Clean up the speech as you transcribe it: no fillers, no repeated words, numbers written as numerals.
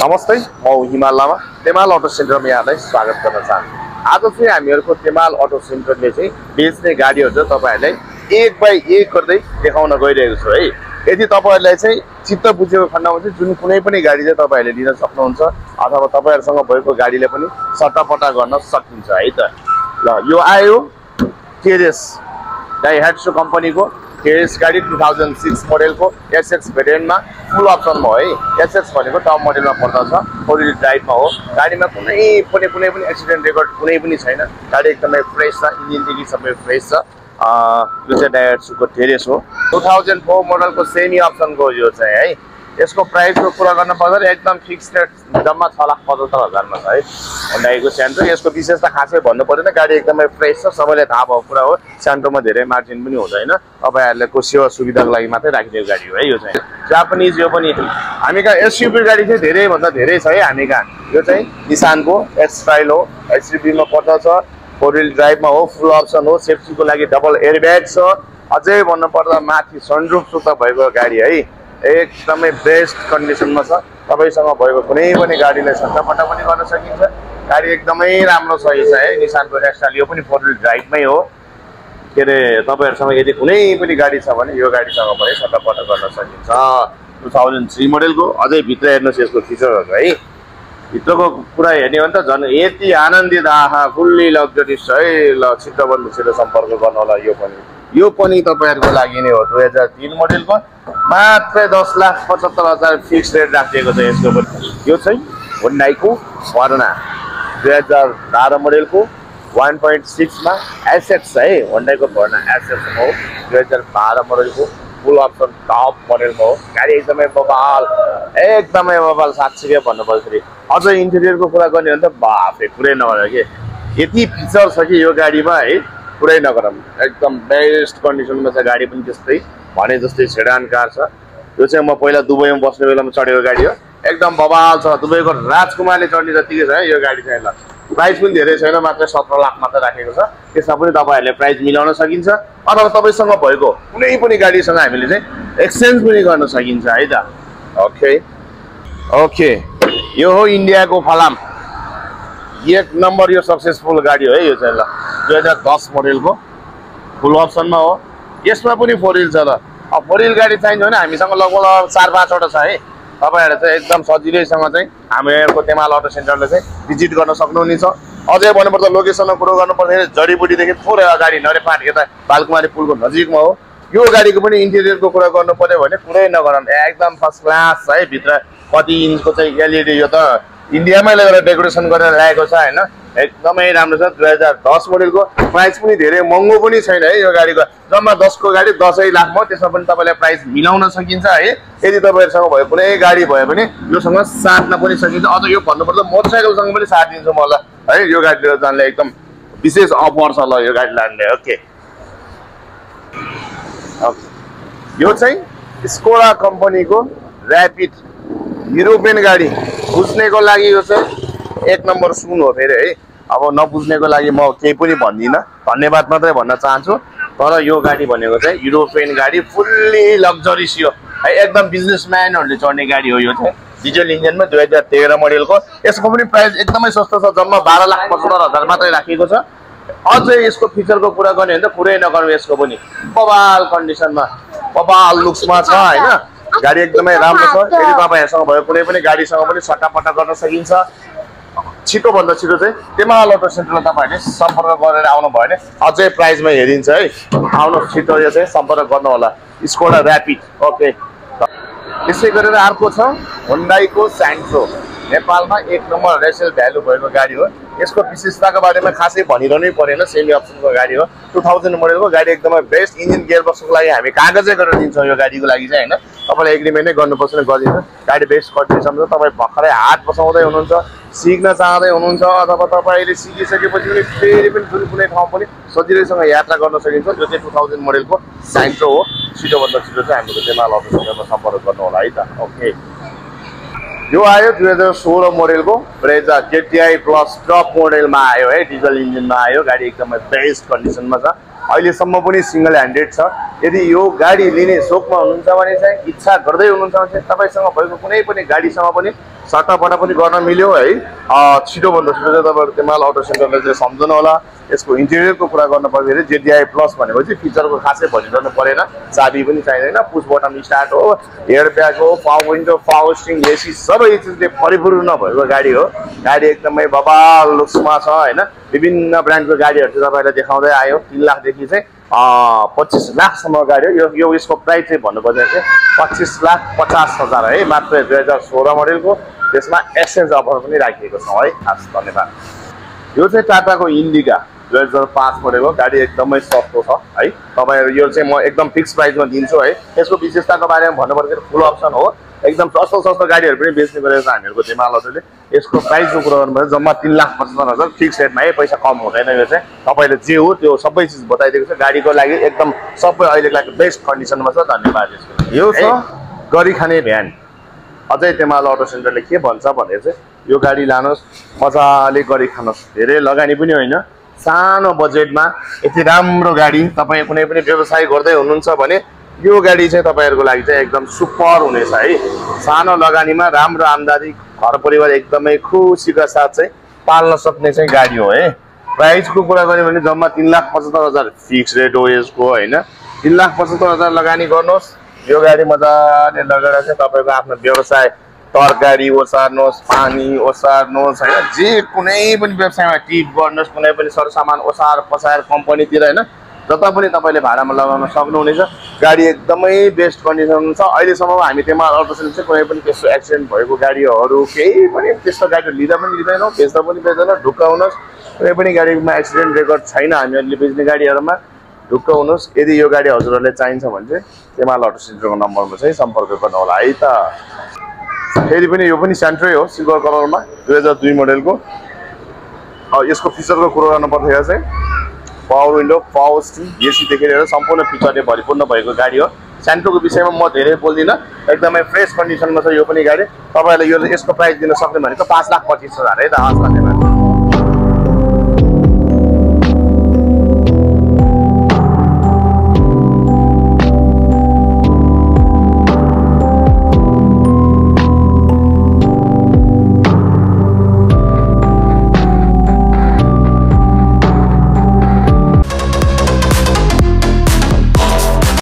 नमस्ते, म हिमाल लामा तेमाल अटो सेन्टरमा यहाँलाई स्वागत गर्न चाहन्छु। आज चाहिँ हामीहरूको तेमाल अटो सेन्टरले चाहिँ बेच्ने गाडीहरू चाहिँ तपाईहरुलाई एक बाई एक गर्दै देखाउन गइरहेको छु है। यदि तपाईहरुलाई चाहिँ चित्त बुझेको खण्डमा चाहिँ जुन कुनै पनि गाडी चाहिँ तपाईहरुले लिन सक्नुहुन्छ अथवा तपाईहरुसँग भएको गाडीले पनि सट्टापट्टा गर्न सकिन्छ है त। ल यो आयो केरेस डाइहाट्सु कम्पनीको केरेस गाडी 2006 मोडलको एसएक्स भेरिएन्टमा फुल अप्सनमा हो है। एसएक्स भनेको टप मोडलमा पर्दछ, 4 व्हील ड्राइभमा हो। गाडीमा कुनै पनि एक्सिडेन्ट रेकर्ड कुनै पनि छैन। गाडी एकदमै फ्रेस छ, इन्जिनदेखि सबै फ्रेस छ। यो चाहिँ डाइहाट्सुको टेरेस हो। 2004 मोडलको सेमी अप्सनको यो चाहिँ है। यसको प्राइसको कुरा गर्न पर्दा एकदम फिक्स रेट जम्मा 6,75,000 मा छ है। होन्डाईको स्यान्ट्रो यसको विशेषता खासै भन्नु पर्दैन, गाडी एकदमै फ्रेस छ, सबैलाई थाहा भएको कुरा हो। स्यान्ट्रोमा धेरै मार्जिन पनि हुँदैन, तपाईहरुको सेवा सुविधाको लागि मात्रै राखिएको गाडी हो है। यो चाहिँ जापानिज, यो पनि हामी कहाँ एसयुभी गाडी चाहिँ धेरै भन्दा धेरै छ है हामी कहाँ। यो चाहिँ निसानको एक्स-ट्राइल हो, एसयुभीमा पर्दछ, 4 व्हील ड्राइभमा हो, फुल अप्सन हो, सेफ्टीको लागि डबल एयरब्याग छ। अझै भन्नु पर्दा माथि सनरुफ सुत्ता भएको गाडी है, एकदमै बेस्ट कन्डिसनमा छ। तपाईसँग भएको कुनै पनि गाडीलाई सट्टापट्टा पनि गर्न सकिन्छ। गाडी एकदमै राम्रो छ यो चाहिँ है। निसानको एक्सट्राल यो पनि 4 व्हील ड्राइभमै हो। के अरे तपाईहरुसँग यदि कुनै पनि गाडी छ भने यो गाडीसँग पनि सट्टापट्टा गर्न सकिन्छ। 2003 मोडलको अझै भित्र हेर्नुहोस् यसको फिचरहरु है। भित्रको कुरा हेर्ने हो भने त झन् यति आनन्दित आहा फुल्ली लग्जरियस है। ल छिटोभन्दा छिटो सम्पर्क गर्नु होला। यो पनि तपाईहरुको लागि नै हो। 2003 मोडलको मात्र 10,75,000 फिक्स रेट राखिएको छ यसको पनि। यो चाहिँ होन्डाईको भर्ना 2012 मोडलको 1.6 मा एसएक्स है। होन्डाईको भर्ना एसएक्स हो। 2012 मोडलको फुल अप्सन टप मोडलमा हो। गाडी एकदमै बबाल साँच्चै भन्नुपर्दाखेरि। अझ इन्टेरियरको कुरा गर्ने हो भने त बाफे कुरै नगर के यति फिचर छ कि यो गाडीमा है, कुरै नगरौँ। एकदम बेस्ट कन्डिसनमा छ गाडी पनि, त्यस्तै भने जस्तै सेडान कार छ। यो चाहिँ म पहिला दुबईमा बस्ने बेलामा चढेको गाडी हो। एकदम बबाल छ, दुबईको राजकुमारले चढ्ने जतिकै छ है यो गाडी चाहिँ। ल प्राइस पनि धेरै छैन, मात्र 17 लाख मात्र राखेको छ। त्यसमा पनि तपाईहरुले प्राइस मिलाउन सकिन्छ अथवा तपाईसँग भएको कुनै पनि गाडीसँग हामीले चाहिँ एक्सचेन्ज पनि गर्न सकिन्छ है त। ओके यो हो इन्डियाको फलाम, एक नम्बर यो सक्सेसफुल गाडी हो है यो चाहिँ। ल 2010 मोडलको फुल अप्सनमा हो। यसमा पनि 4 व्हील छ। ल 4 व्हील गाडी चाहिन्छ भने हामीसँग लगभग 4-5 वटा छ है। तपाईहरु चाहिँ एकदम सजिलैसँग चाहिँ हामीहरूको तेमाल अटो सेन्टरले चाहिँ भिजिट गर्न सक्नुहुनेछ। अझै भन्नुपर्दा लोकेसनमा कुरो गर्नुपर्दाखेरि जडीबुटीदेखि थोरै अगाडि नरेपाट यता बालकुमारी पुलको नजिकमा हो। यो गाडीको पनि इन्टेरियरको कुरा गर्नु पर्यो भने कुरै नगरौँ, एकदम फर्स्ट क्लास है। भित्र कति इन्चको चाहिँ एलइडी, यो त इन्डियामै लगेर डेकोरेसन गरेर ल्याएको छ हैन। एकदमै राम्रो छ। 2010 मोडलको प्राइस पनि धेरै महँगो पनि छैन है यो गाडीको। जम्मा 10 को गाडी 10 लाख म। त्यसमा पनि तपाईलाई प्राइस मिलाउन सकिन्छ है। यदि तपाईहरुसँग भयो कुनै गाडी भयो भने योसँग साट्न पनि सकिन्छ। अझ यो भन्नुपर्दा मोटरसाइकलसँग पनि साथ दिन्छु म ल है। यो गाडी लिएर जानले एकदम विशेष अफर छ ल यो गाडी लान्ने। ओके यो चाहिँ स्कोडा कम्पनीको र्यापिड युरोपियन गाडी। बुझ्नेको लागि यो चाहिँ एक नम्बर सुन हो फेरि है। अब नबुझ्नेको लागि म केही पनि भन्दिनँ, धन्यवाद मात्रै भन्न चाहन्छु। तर यो गाडी भनेको चाहिँ युरोपियन गाडी, फुल्ली लग्जरियस यो है। एकदम बिजनेसम्यानहरूले चढ्ने गाडी हो यो चाहिँ। डिजल इन्जिनमा 2013 मोडलको। यसको पनि प्राइस एकदमै सस्तो छ, जम्मा 12,75,000 मात्रै राखिएको छ। अझै यसको फिचरको कुरा गर्ने भने त कुरै नगर्नु। यसको पनि बबाल कन्डिसनमा बबाल लुक्समा छ हैन। गाडी एकदमै राम्रो छ। यदि तपाईहरुसँग भयो कुनै पनि गाडीसँग पनि सट्टापट्टा गर्न सकिन्छ। छिटोभन्दा छिटो चाहिँ तेमाल अटो सेन्टरमा तपाईहरुले सम्पर्क गरेर आउनु भयो भने अझै प्राइसमा हेरिन्छ है। आउनु छिटो यो चाहिँ सम्पर्क गर्नु होला। Skoda rapid. ओके त्यसै गरेर अर्को छ होन्डाईको स्यान्ट्रो। नेपालमा एक नम्बर रेसेल भ्यालु भएको गाडी हो। यसको विशेषताको बारेमा खासै भनिरहनै परेन। सेमी अप्सनको गाडी हो। 2000 मोडलको गाडी एकदमै बेस्ट। इन्जिन गियर बक्सको लागि हामी कागजै गरेर दिन्छौँ यो गाडीको लागि चाहिँ हैन। तपाईलाई एग्रिमेन्टै गर्नुपर्छ भने गरिदिन्छ। गाडी बेस्ट कन्डिसन छ। तपाईँ भर्खरै हात बसाउँदै हुनुहुन्छ, सिक्न चाहँदै हुनुहुन्छ अथवा तपाईले सिकिसकेपछि पनि फेरि पनि कुनै ठाउँ पनि सजिलैसँग यात्रा गर्न सकिन्छ। यो चाहिँ 2000 मोडलको स्यान्ट्रो हो। छिटोभन्दा छिटो चाहिँ हाम्रो तेमाल अटो सेन्टरमा सम्पर्क गर्नु होला है त। ओके यो आयो 2016 मोडलको ब्रेजा जेटीआई प्लस टप मोडलमा आयो है। डिजल इन्जिनमा आयो। गाडी एकदमै बेस्ट कन्डिसनमा छ। अहिलेसम्म पनि सिंगल ह्यान्डेड छ। यदि यो गाडी लिने सोखमा हुनुहुन्छ भने चाहिँ इच्छा गर्दै हुनुहुन्छ भने चाहिँ तपाईँसँग भएको कुनै पनि गाडीसँग पनि सट्टापट्टा पनि गर्न मिल्यो है। छिटोभन्दा छिटो चाहिँ तपाईँहरू तेमाल अटो सेन्टरले चाहिँ सम्झनु होला। यसको इन्टेरियरको कुरा गर्न पर्दाखेरि जेडिआई प्लस भनेपछि फिचरको खासै भनिरहनु परेन, चाबी पनि चाहिँदैन, पुस बटन स्टार्ट हो, एयर ब्याग हो, power window, power steering, AC सबै चिजले परिपूर्ण भएको गाडी हो। गाडी एकदमै बबाल लुक्समा छ होइन। विभिन्न ब्रान्डको गाडीहरू चाहिँ तपाईँलाई देखाउँदै आयो। 3 लाखदेखि चाहिँ 25 लाखसम्म गाडी हो यो। यसको प्राइस चाहिँ भन्नुपर्दा चाहिँ 25,50,000 है, मात्र 2016 मोडलको। त्यसमा एक्सचेन्ज अफर पनि राखिएको छ है। खास धन्यवाद। यो चाहिँ टाटाको इन्डिका 2005 मोडलको गाडी एकदमै सस्तो छ है। तपाईँहरू यो चाहिँ म एकदम फिक्स प्राइसमा दिन्छु है। यसको विशेषताको बारेमा भन्नुपर्दाखेरि फुल अप्सन हो, एकदम सस्तो गाडीहरू पनि बेच्ने गरेको छ हामीहरूको तेमाल अटोले। यसको प्राइसको कुरा गर्नुपर्दा जम्मा 3,75,000 फिक्स रेटमा है, पैसा कम हुँदैन। यो चाहिँ तपाईँले जे हो त्यो सबै चिज बताइदिएको छ। गाडीको लागि एकदम सबै अहिलेको लागि बेस्ट कन्डिसनमा छ। धन्यवाद। यो छ गरी खाने भ्यान। अझै तेमाल अटो सेन्टरले के भन्छ भने चाहिँ यो गाडी लानुहोस्, मजाले गरी खानुहोस्, धेरै लगानी पनि होइन, सानो बजेटमा यति राम्रो गाडी। तपाईँ कुनै पनि व्यवसाय गर्दै हुनुहुन्छ भने यो गाडी चाहिँ तपाईँहरूको लागि चाहिँ एकदम सुपर हुनेछ है। सानो लगानीमा राम्रो आम्दानी, घर परिवार एकदमै खुसीका साथ चाहिँ पाल्न सक्ने चाहिँ गाडी हो है। प्राइसको कुरा गऱ्यो भने जम्मा 3,75,000 फिक्स रेट हो यसको होइन। 3,75,000 लगानी गर्नुहोस्, यो गाडी मजाले लगेर चाहिँ तपाईँको आफ्नो व्यवसाय, तरकारी ओसार्नुहोस्, पानी ओसार्नुहोस् होइन, जे कुनै पनि व्यवसायमा टिप गर्नुहोस्, कुनै पनि सरसामान ओसार पसार कम्पनीतिर होइन, जता पनि तपाईँले भाडामा लगाउन सक्नुहुनेछ। गाडी एकदमै बेस्ट कन्डिसनमा छ। अहिलेसम्म हामी तेमाल अटो सेन्टर चाहिँ कुनै पनि त्यस्तो एक्सिडेन्ट भएको गाडीहरू केही पनि त्यस्तो गाडीहरू लिँदा पनि लिँदैनौँ, बेच्दा पनि बेच्दैनौँ। ढुक्क हुनुहोस्, कुनै पनि गाडीमा एक्सिडेन्ट रेकर्ड छैन हामीहरूले बेच्ने गाडीहरूमा। ढुक्क हुनुहोस्। यदि यो गाडी हजुरहरूले चाहिन्छ भने चाहिँ तेमाल अटो सेन्टरको नम्बरमा चाहिँ सम्पर्क गर्नु होला है त। फेरि पनि यो पनि सेन्ट्रै हो, सिल्भर कलरमा 2002 मोडलको। यसको फिचरको कुरो गर्नुपर्दाखेरि चाहिँ पावर विन्डो, पावर स्टियरिङ, एसीदेखि लिएर सम्पूर्ण फिचरले भरिपूर्ण भएको गाडी हो। सेन्ट्रोको विषयमा म धेरै बोल्दिनँ, एकदमै फ्रेस कन्डिसनमा छ यो पनि गाडी। तपाईँहरूले यसको प्राइस दिन सक्ने भनेको 5,25,000 है त। हस् धन्यवाद।